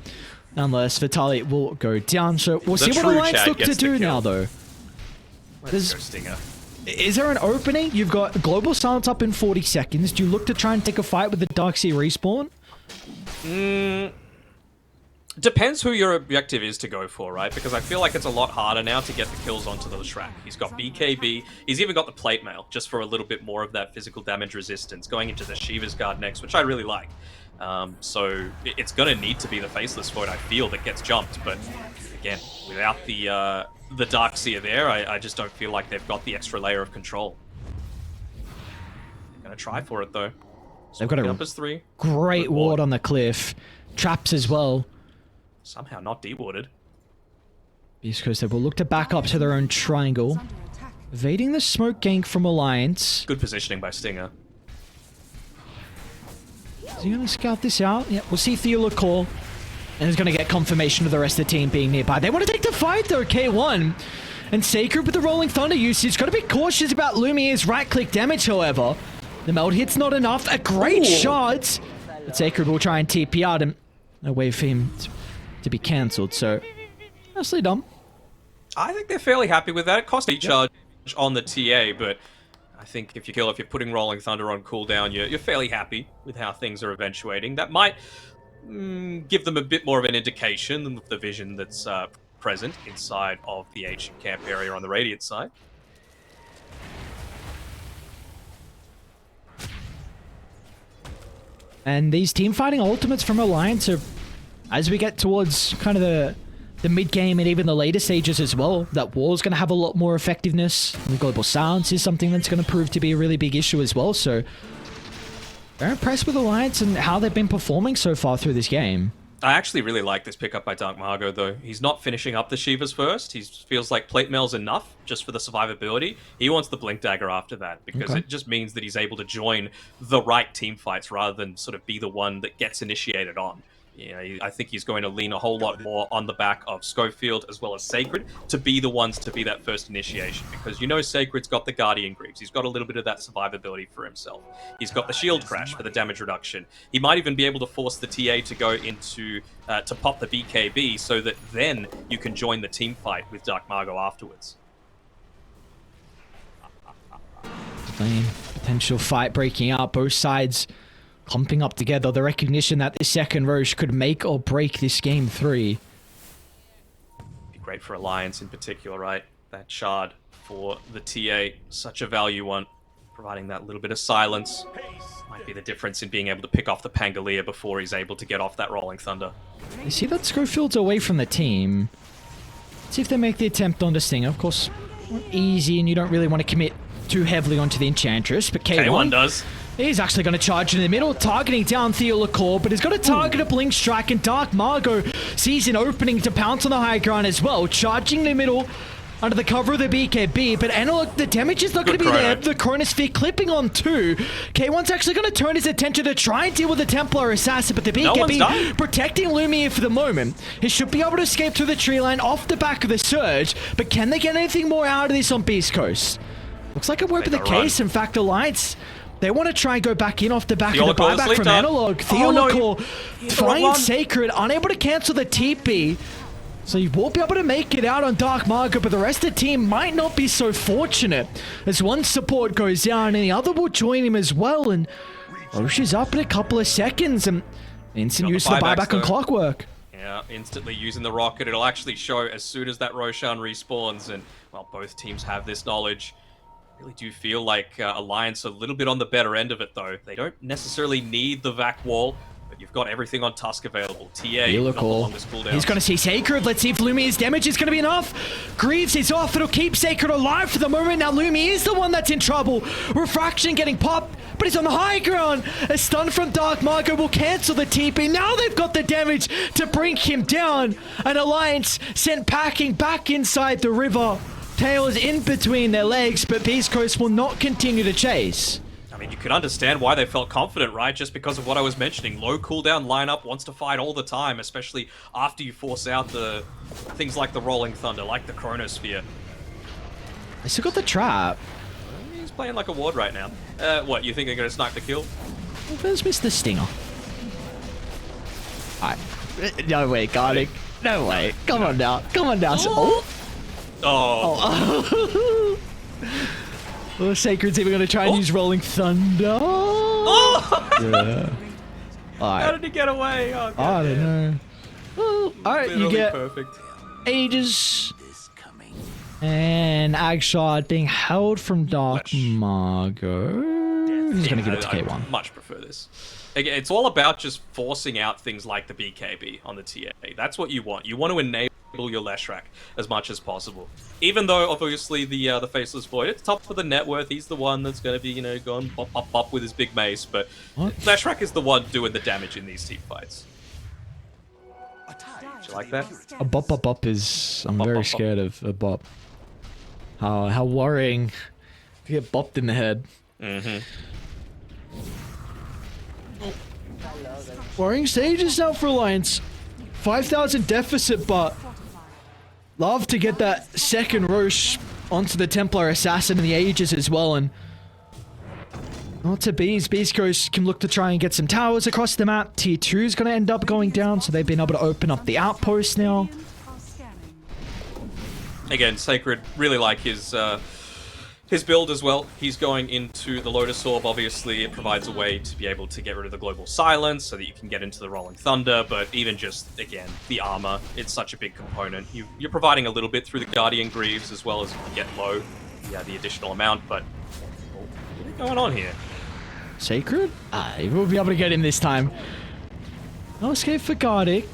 nonetheless, Vitaly will go down. So we'll see what Alliance look to do now, though. Let's go Stinger. Is there an opening? You've got Global Silence up in 40 seconds. Do you look to try and take a fight with the Darkseer respawn? Depends who your objective is to go for, right? Because I feel like it's a lot harder now to get the kills onto the Shrek. He's got BKB. He's even got the Plate Mail, just for a little bit more of that physical damage resistance, going into the Shiva's Guard next, which I really like. So it's going to need to be the Faceless Void, I feel, that gets jumped. But again, without the Darkseer there, I just don't feel like they've got the extra layer of control. They're going to try for it, though. They've got a +3. Great ward on the cliff. Traps as well. Somehow not dewarded. Beast Coast, they will look to back up to their own triangle. Evading the smoke gank from Alliance. Good positioning by Stinger. Is he going to scout this out? Yeah, we'll see Theo call. And he's going to get confirmation of the rest of the team being nearby. They want to take the fight though, K1. And Sacred with the Rolling Thunder usage. Got to be cautious about Lumiere's right-click damage, however. The meld hit's not enough. A great shot. But Sacred will try and TP out and wait for him to be cancelled, so nicely done. I think they're fairly happy with that. It cost a charge on the TA, but I think if you're putting Rolling Thunder on cooldown, you're fairly happy with how things are eventuating. That might give them a bit more of an indication of the vision that's present inside of the ancient camp area on the Radiant side. And these team fighting ultimates from Alliance are, as we get towards kind of the mid-game and even the later stages as well, that wall's going to have a lot more effectiveness. And the global silence is something that's going to prove to be a really big issue as well. So, very impressed with Alliance and how they've been performing so far through this game. I actually really like this pickup by Dark Margo, though. He's not finishing up the Shivas first. He feels like Plate Mail's enough just for the survivability. He wants the Blink Dagger after that, because it just means that he's able to join the right team fights rather than sort of be the one that gets initiated on. You know, I think he's going to lean a whole lot more on the back of Schofield as well as Sacred to be the ones to be that first initiation, because you know Sacred's got the Guardian Greaves. He's got a little bit of that survivability for himself. He's got the Shield Crash for the damage reduction. He might even be able to force the TA to go into to pop the BKB so that then you can join the team fight with Dark Margo afterwards. Potential fight breaking out, both sides clumping up together. The recognition that this second Roche could make or break this game 3. Be great for Alliance in particular, right? That shard for the TA, such a value one. providing that little bit of silence. Might be the difference in being able to pick off the Pangolier before he's able to get off that Rolling Thunder. You see that Schofield's away from the team. See if they make the attempt on the Stinger. Of course, easy, and you don't really want to commit too heavily onto the Enchantress, but K1 does. He's actually going to charge in the middle, targeting down Theolacore, but he's got to target a Blink Strike, and Dark Margot sees an opening to pounce on the high ground as well, charging in the middle under the cover of the BKB, but Analog, the damage is not going to be there. The Chronosphere clipping on 2. K1's actually going to turn his attention to try and deal with the Templar Assassin, but the BKB protecting Lumiere for the moment. He should be able to escape through the tree line off the back of the Surge, but can they get anything more out of this on Beast Coast? Looks like it won't be the case. In fact, Alliance, they want to try and go back in off the back of the buyback from Analog. Theolacore finds Sacred, unable to cancel the TP. So you won't be able to make it out on Dark Margot, but the rest of the team might not be so fortunate as one support goes down and the other will join him as well. And Roche is up in a couple of seconds and instant use the buyback on Clockwork. Yeah, instantly using the rocket. It'll actually show as soon as that Roshan respawns, and well, both teams have this knowledge. Really do feel like Alliance a little bit on the better end of it though. They don't necessarily need the vac wall, but you've got everything on Tusk available. TA, not the longest cooldown. He's going to see Sacred. Let's see if Lumiere's damage is going to be enough. Greaves is off. It'll keep Sacred alive for the moment. Now Lumiere is the one that's in trouble. Refraction getting popped, but he's on the high ground. A stun from Dark Margot will cancel the TP. Now they've got the damage to bring him down. An Alliance sent packing back inside the river. Tails in between their legs, but Beast Coast will not continue to chase. I mean, you could understand why they felt confident, right? Just because of what I was mentioning. Low cooldown lineup wants to fight all the time, especially after you force out the things like the Rolling Thunder, like the Chronosphere. They still got the trap. He's playing like a ward right now. What, you think they're going to snipe the kill? Well, there's Mr. Stinger. Alright. No way, Garlic. No way. Come on now. Come on now. Oh. Well, Sacred's even going to try and use Rolling Thunder. Oh! Yeah. How did he get away? Oh, I don't know. Well, alright, you get perfect. Aegis and Agshot being held from Dark Margot. He's going to give it to K1. I much prefer this. Again, it's all about just forcing out things like the BKB on the TA. That's what you want. You want to enable your Leshrac as much as possible. Even though, obviously, the Faceless Void, it's top for the net worth. He's the one that's going to be, you know, going pop, pop, pop with his big mace. But Leshrac is the one doing the damage in these team fights. Do you like that? A bop bop bop is... I'm very scared of a bop. How worrying to get bopped in the head. Mm-hmm. Worrying stages now for Alliance. 5,000 deficit, but love to get that second Roche onto the Templar Assassin and the Aegis as well. And not to Beast Coast can look to try and get some towers across the map. Tier 2 is going to end up going down, so they've been able to open up the outpost now. Again, Sacred, really like his build as well. He's going into the Lotus Orb. Obviously, it provides a way to be able to get rid of the Global Silence so that you can get into the Rolling Thunder, but even just, again, the armor, it's such a big component. You're providing a little bit through the Guardian Greaves as well as if you get low, the additional amount, but what is going on here? Sacred? We'll be able to get him this time. No escape for Gardic.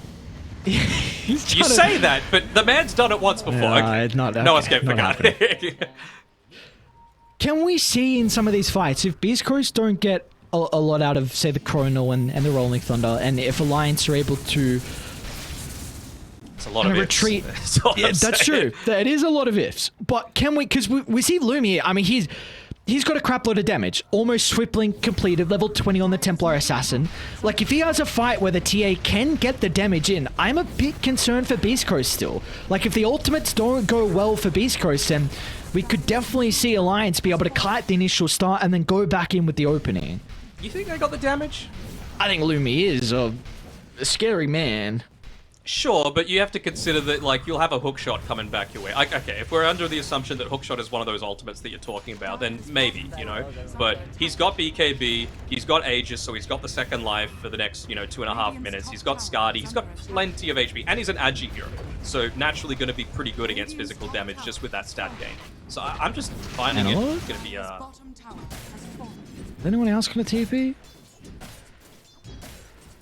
You say that, but the man's done it once before. No escape for Gardic. Can we see in some of these fights, if Beast Coast don't get a lot out of, say, the Chrono and the Rolling Thunder, and if Alliance are able to it's a lot of retreat... That's yeah, that's true. That is a lot of ifs. But can we... Because we see Lumiere, I mean, he's got a crap load of damage. Almost Swiftling completed, level 20 on the Templar Assassin. Like, if he has a fight where the TA can get the damage in, I'm a bit concerned for Beast Coast still. Like, if the ultimates don't go well for Beast Coast, then we could definitely see Alliance be able to kite the initial start and then go back in with the opening. You think they got the damage? I think Lumiere is a scary man. Sure, but you have to consider that, like, you'll have a hookshot coming back your way. Okay, if we're under the assumption that hookshot is one of those ultimates that you're talking about, then maybe, you know? But he's got BKB, he's got Aegis, so he's got the second life for the next, 2.5 minutes. He's got Skadi, he's got plenty of HP, and he's an Agi hero. So naturally going to be pretty good against physical damage just with that stat gain. So I'm just finding it's going to be... Bottom tower has fallen. Is anyone else gonna TP?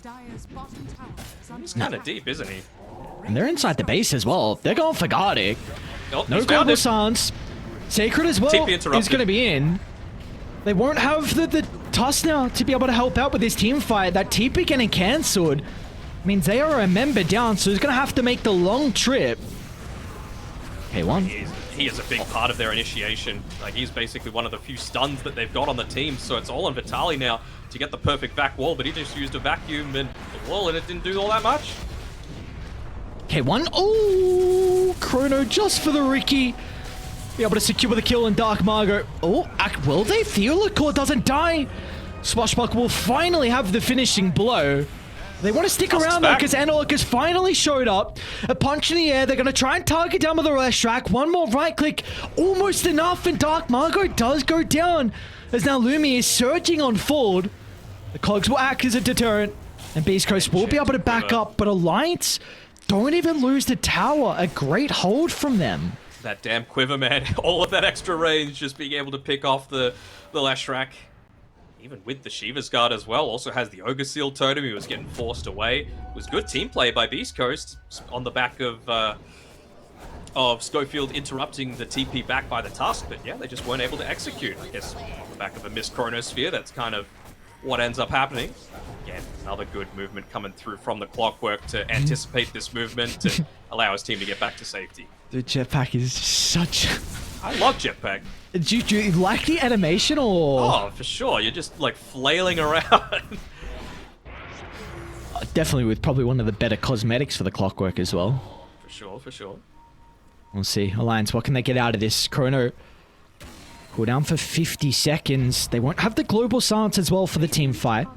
Dire's bottom tower is under He's kind of attack. deep, isn't he? And they're inside the base as well. They're going for Gardic. Oh, No he's found global it. sans. Sacred as well TP is interrupted. going to be in. They won't have the Tusk now to be able to help out with this team fight. That TP getting cancelled means they are a member down, so he's going to have to make the long trip. Okay, one. He is a big part of their initiation. Like, he's basically one of the few stuns that they've got on the team, so it's all on Vitaly now to get the perfect back wall, but he just used a vacuum and the wall, and it didn't do all that much. Okay, one. Oh, Chrono just for the Ricky. Be able to secure the kill in Dark Margot. Oh, will they? Theolacor doesn't die. Swashbuckler will finally have the finishing blow. They want to stick Tusk's around though back. because Analog has finally showed up. A punch in the air. They're going to try and target down with the rush track. One more right click. Almost enough, and Dark Margot does go down. As now Lumi is surging on forward. The cogs will act as a deterrent. And Beast Coast will be able to back up. But Alliance don't even lose the tower. A great hold from them. That damn quiver, man. All of that extra range, just being able to pick off the Leshrac. Even with the Shiva's Guard as well, also has the Ogre Seal Totem. He was getting forced away. It was good team play by Beast Coast on the back of Schofield interrupting the TP back by the Tusk, but yeah, they just weren't able to execute. I guess on the back of a missed Chronosphere, that's kind of what ends up happening. Again, another good movement coming through from the Clockwork to anticipate this movement to allow his team to get back to safety. The jetpack is such... I love Jetpack. Do you like the animation or...? Oh, for sure. You're just like flailing around. Definitely with probably one of the better cosmetics for the Clockwork as well. For sure, for sure. We'll see. Alliance, what can they get out of this? Chrono cooldown for 50 seconds. They won't have the global silence as well for the team fight.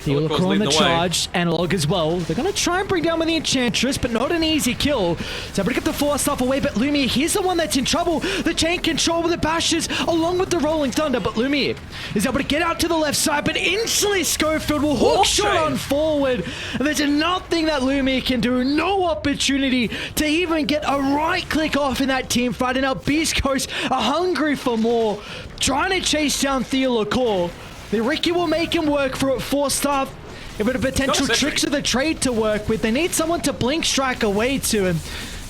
Theolacor on the leading the way. charge, Analog as well. They're going to try and bring down with the Enchantress, but not an easy kill. So able to get the force stuff away, but Lumiere, here's the one that's in trouble. The chain control with the bashes, along with the Rolling Thunder, but Lumiere is able to get out to the left side, but instantly Schofield will hook shot on forward. And there's nothing that Lumiere can do, no opportunity to even get a right click off in that team fight. And now Beast Coast are hungry for more, trying to chase down Theolacor. The Ricky will make him work for it. 4-star. If it a potential tricks of the trade to work with, they need someone to blink strike away to him.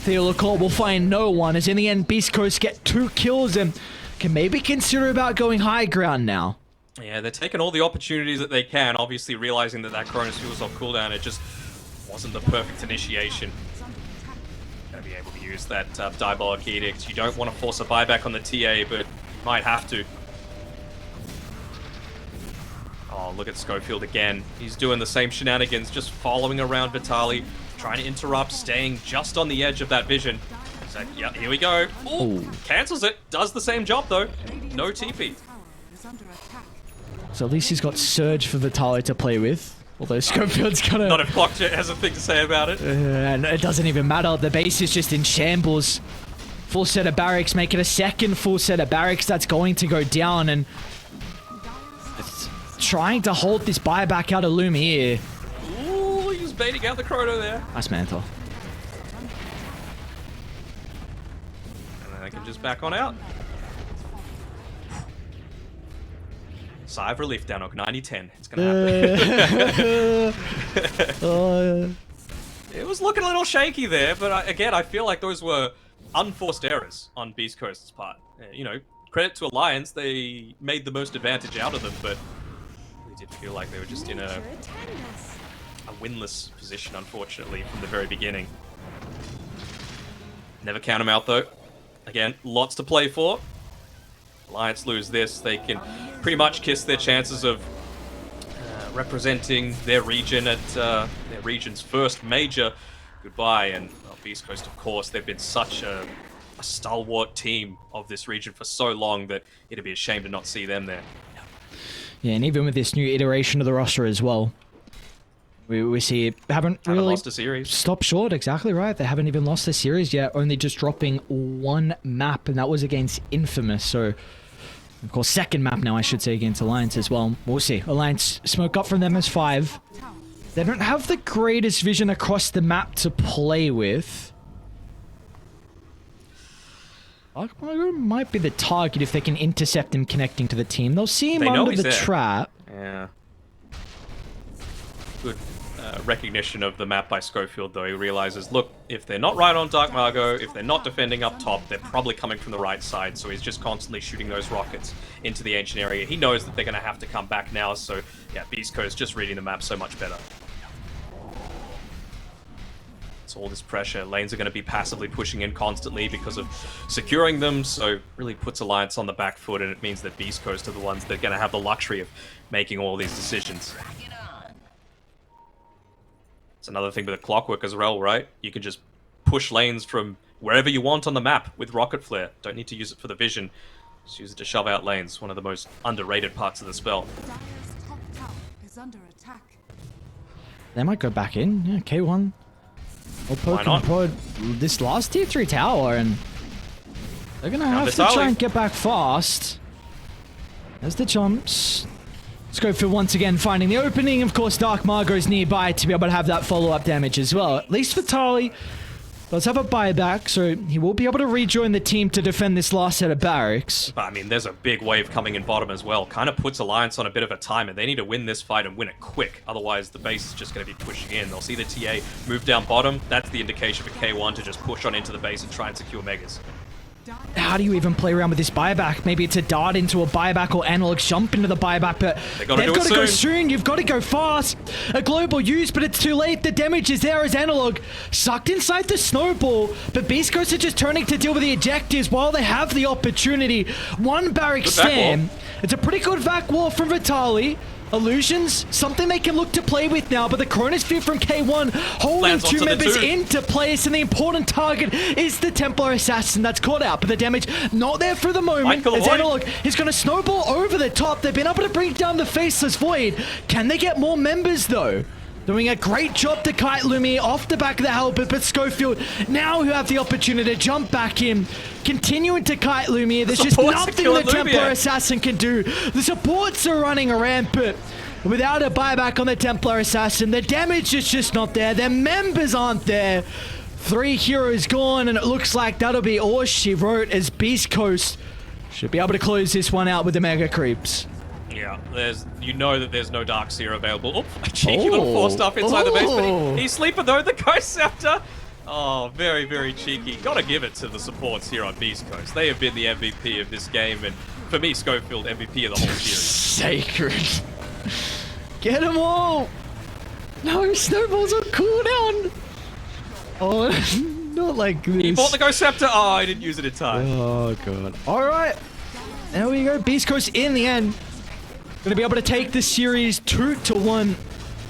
Theolacor will find no one, as in the end, Beast Coast get 2 kills and can maybe consider about going high ground now. Yeah, they're taking all the opportunities that they can, obviously realizing that Chronosphere was off cooldown. It just wasn't the perfect initiation. Gonna be able to use that Diabolic Edict. You don't want to force a buyback on the TA, but you might have to. Oh, look at Schofield again. He's doing the same shenanigans, just following around Vitaly, trying to interrupt, staying just on the edge of that vision. So, yeah, here we go. Ooh, cancels it. Does the same job, though. No TP. Tower is under attack. So at least he's got Surge for Vitaly to play with. Although Schofield's gonna... Not if Clockjet has a thing to say about it. and it doesn't even matter. The base is just in shambles. Full set of barracks, make it a second full set of barracks that's going to go down, and it's trying to hold this buyback out of Lumiere. Ooh, he was baiting out the Chrono there. Nice mantle. And then I can just back on out. Sigh of relief, Danog. 90-10. It's gonna happen. It was looking a little shaky there, but again, I feel like those were unforced errors on Beast Coast's part. You know, credit to Alliance, they made the most advantage out of them, but they did feel like they were just in a winless position, unfortunately, from the very beginning. Never count them out, though. Again, lots to play for. Alliance lose this, they can pretty much kiss their chances of representing their region at their region's first major goodbye. And well, Beast Coast, of course, they've been such a stalwart team of this region for so long that it'd be a shame to not see them there. Yeah, and even with this new iteration of the roster as well, We see haven't Haven't really lost a series. stopped short. Exactly right. They haven't even lost the series yet. Only just dropping one map, and that was against Infamous. So, of course, second map now, I should say, against Alliance as well. We'll see. Alliance smoke up from them as 5. Tower is They don't have the greatest vision across the map to play with. Archmago might be the target if they can intercept him connecting to the team. They'll see him They know under he's the there. trap. Yeah. Good recognition of the map by Schofield, though. He realizes, look, if they're not right on Dark Margo, if they're not defending up top, they're probably coming from the right side, so he's just constantly shooting those rockets into the ancient area. He knows that they're going to have to come back now, so yeah, Beast Coast just reading the map so much better. So all this pressure, lanes are going to be passively pushing in constantly because of securing them, so really puts Alliance on the back foot, and it means that Beast Coast are the ones that are going to have the luxury of making all these decisions. It's another thing with the clockwork as well, right? You can just push lanes from wherever you want on the map with Rocket Flare. Don't need to use it for the vision. Just use it to shove out lanes. One of the most underrated parts of the spell. Dire's top tower is under attack. They might go back in. Yeah, K1. Or Why not? Prod this last tier 3 tower, and they're gonna have this to try early. and get back fast. There's the jumps. Schofield once again finding the opening. Of course, Dark Margo's nearby to be able to have that follow-up damage as well. At least Vitali does have a buyback, so he will be able to rejoin the team to defend this last set of barracks. But I mean, there's a big wave coming in bottom as well. Kind of puts Alliance on a bit of a timer. They need to win this fight and win it quick. Otherwise, the base is just going to be pushing in. They'll see the TA move down bottom. That's the indication for K1 to just push on into the base and try and secure Megas. How do you even play around with this buyback? Maybe it's a dart into a buyback or Analog jump into the buyback, but They've got to go soon. You've got to go fast. A global use, but it's too late. The damage is there as Analog sucked inside the snowball, but Beast Coast are just turning to deal with the ejectives while they have the opportunity. One barrack Good back stand. It's a pretty good vac wall from Vitali. Illusions, something they can look to play with now, but the Chronosphere from K1 holding Lands two onto the members two. into place, and the important target is the Templar Assassin that's caught out, but the damage not there for the moment. Michael As avoid. Analog is going to snowball over the top. They've been able to bring down the Faceless Void. Can they get more members though? Doing a great job to kite Lumi off the back of the helmet, but Schofield now who have the opportunity to jump back in, continuing to kite Lumi. There's just Supports are nothing killing the Templar Lumia. Assassin can do. The supports are running rampant. Without a buyback on the Templar Assassin, the damage is just not there. Their members aren't there. 3 heroes gone, and it looks like that'll be all she wrote as Beast Coast should be able to close this one out with the Mega Creeps. Yeah, you know that there's no Dark Seer available. Oop, a cheeky little 4-stuff inside the base, but he's sleeping though, the Ghost Scepter. Oh, very, very cheeky. Gotta give it to the supports here on Beast Coast. They have been the MVP of this game, and for me, Schofield, MVP of the whole series. Sacred. Get them all! No, snowballs on cooldown! Oh, not like this. He bought the Ghost Scepter. Oh, I didn't use it in time. Oh, God. Alright. There we go. Beast Coast in the end. Gonna be able to take this series 2-1.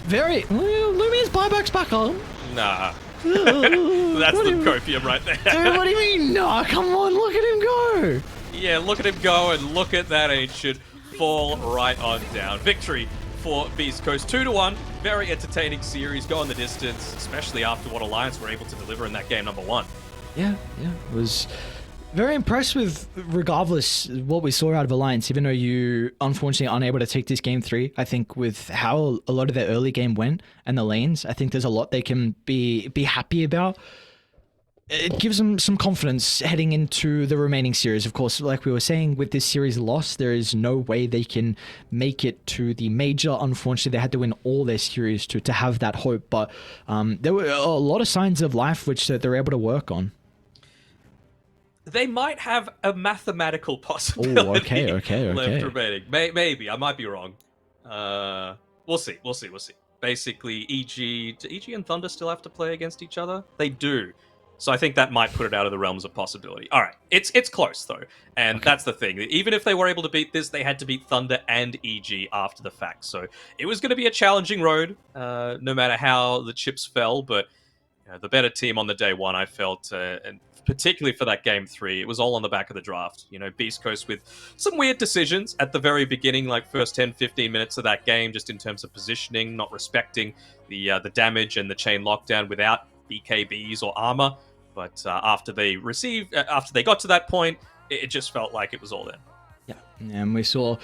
Very... Lumia's buyback's back on. Nah. Ooh, That's what the do you- copium right there. Dude, what do you mean? No, come on, look at him go. Yeah, look at him go, and look at that ancient fall right on down. Victory for Beast Coast, 2-1. Very entertaining series, going the distance, especially after what Alliance were able to deliver in that game number 1. Yeah, was very impressed with, regardless, what we saw out of Alliance, even though you unfortunately unable to take this game 3. I think with how a lot of their early game went and the lanes, I think there's a lot they can be happy about. It gives them some confidence heading into the remaining series. Of course, like we were saying, with this series loss, there is no way they can make it to the major. Unfortunately, they had to win all their series to have that hope. But there were a lot of signs of life which they're able to work on. They might have a mathematical possibility okay. left remaining. Maybe, I might be wrong. We'll see. Basically, EG and Thunder still have to play against each other? They do. So I think that might put it out of the realms of possibility. All right, it's close though, and that's the thing. Even if they were able to beat this, they had to beat Thunder and EG after the fact. So it was going to be a challenging road, no matter how the chips fell. But the better team on the day 1, I felt, and particularly for that game 3, it was all on the back of the draft. You know, Beast Coast with some weird decisions at the very beginning, like first 10, 15 minutes of that game, just in terms of positioning, not respecting the damage and the chain lockdown without BKBs or armor. But after they got to that point, it just felt like it was all in. Yeah, and we saw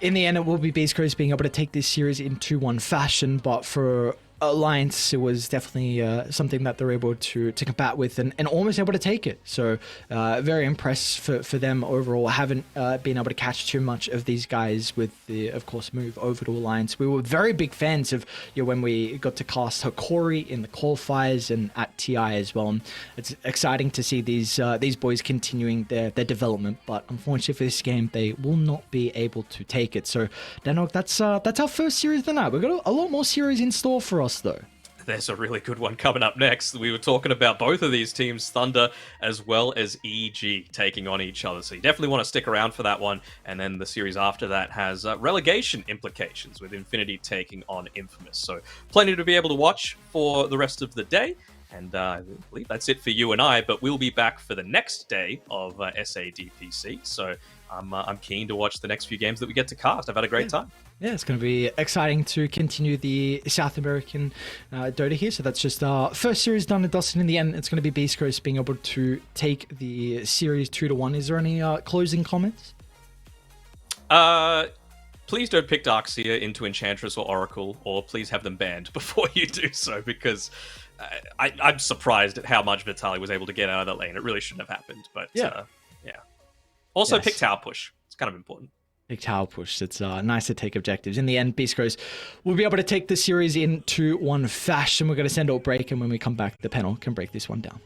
in the end it will be Beast Coast being able to take this series in 2-1 fashion, but for Alliance, it was definitely something that they're able to combat with and almost able to take it. So very impressed for them overall. I haven't been able to catch too much of these guys with the, of course, move over to Alliance. We were very big fans of when we got to cast Hokori in the qualifiers and at TI as well. And it's exciting to see these boys continuing their development, but unfortunately for this game, they will not be able to take it. So Danog, that's our first series of the night. We've got a lot more series in store for us, though. There's a really good one coming up next. We were talking about both of these teams, Thunder as well as EG, taking on each other. So you definitely want to stick around for that one. And then the series after that has relegation implications with Infinity taking on Infamous. So plenty to be able to watch for the rest of the day. And I believe that's it for you and I, but we'll be back for the next day of SADPC. So I'm keen to watch the next few games that we get to cast. I've had a great time. Yeah, it's going to be exciting to continue the South American Dota here. So that's just our first series done and dusted. In the end, it's going to be Beast Coast being able to take the series 2-1. Is there any closing comments? Please don't pick Darkseer into Enchantress or Oracle, or please have them banned before you do so, because I'm surprised at how much Vitaly was able to get out of that lane. It really shouldn't have happened, but yeah. Also, pick Tower Push. It's kind of important. Big tower push. It's nice to take objectives. In the end, Beast Coast will be able to take the series in 2-1 fashion. We're going to send out break, and when we come back, the panel can break this one down.